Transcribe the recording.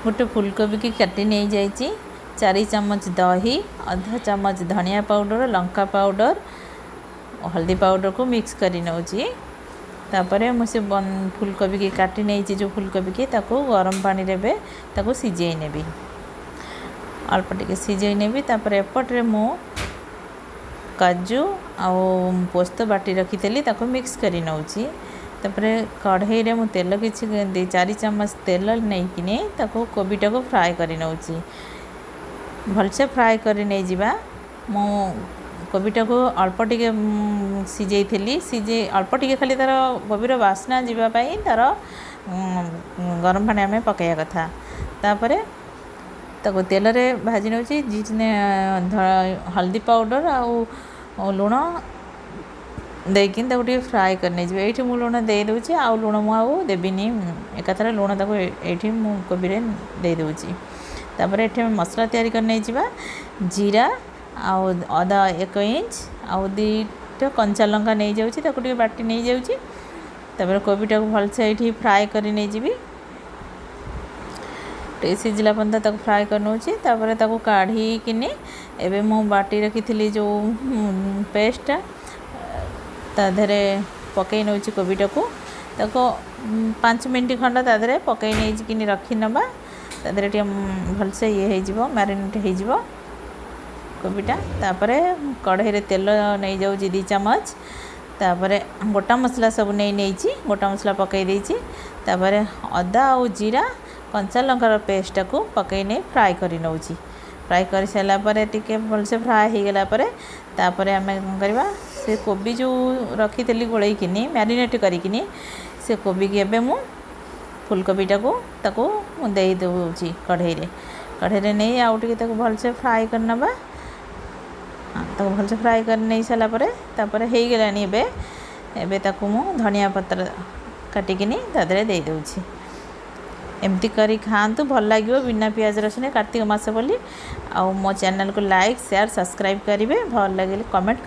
गोटे फूलकोबी की काटी नहीं जाइए 4 चम्मच दही आधा चम्मच धनिया पाउडर लंका पाउडर हल्दी पाउडर को मिक्स कर नौची तापर मुझे फूलकोबी की काटी नहीं जो फूलकोबी की ताको गरम पानी रे ताको सिझे नेबी अल्प टिके सिझे नेबी तापर एपटे मु काजू आउ पोस्त बाटी रखी ताको मिक्स कर नौची तापर कढ़ई रे मु तेल किछि 4 चम्मच तेल नहीं किने ताको कोबीटा को फ्राए कर नौची भलसे फ्राए कर नहीं जिबा मु कोबीटा को अल्प टिके सिझे सिझे अल्प टिके खाली तार कोबीर बास्ना जीवाई तार गरम पानी आम पकड़ा कथा तापर ताको तेल रे भाजी नौची हल्दी पाउडर आउ लुण देकिन ताको टिके फ्राए करने जे एठी मु लुण दे दोची आउ लुण मु आउ देबिनी एकाथरे लुण ताको एठी मु कोबी रे दे दोची तापर एठी मसला तैयारी करने जिबा जीरा आउ अदा 1 इंच आउ 2टा कंचा लंका नहीं जाउची ताको टिके बाटी नहीं जाउची तापर कोबीटा को भलसे एठी फ्राए कर नहीं जीबी टे सिझला पंता ताको फ्राए कर नौची तापर ताको काढ़ी किने एबे मु बाटी रखी जो पेस्टा ता धरे पकई नौची कोबीटा को ताको 5 मिनट खंड ता धरे पकई नहीं कि रखी नबा ता धरे टे भलसे ये हो जिवो मैरिनेट हो जिवो कोबीटा तापर कढ़ई रे तेल नहीं जाऊ 2 चम्मच तापर गोटा मसला सब नहीं गोटा मसला पकई देछि तापर अदा और जीरा कंचा लंकार पेस्ट को पकई नहीं फ्राए कर नौची फ्राए कर सारा पर टिके भलसे फ्राए हो गला पर तापर आम कौन करवा से कोबी जो रखी थी गोलैकिनी मैरिनेट करिकिनी से कोबी की एबे मु फूलकोबीटा को ताको दे दूची कढ़ई रे नहीं आउ टिके ताको भलसे फ्राए करनबा ताको भलसे फ्राए कर नहीं सारा पर तापर हो गलानी एबे ताको मु धनिया पत्र काटिकिनी तादरे दे दूची एमती करी खातु भल लगे बिना प्याज रसुन कार्तिक मास बोली आ मो चैनल को लाइक शेयर सब्सक्राइब करेंगे भल लगे कमेंट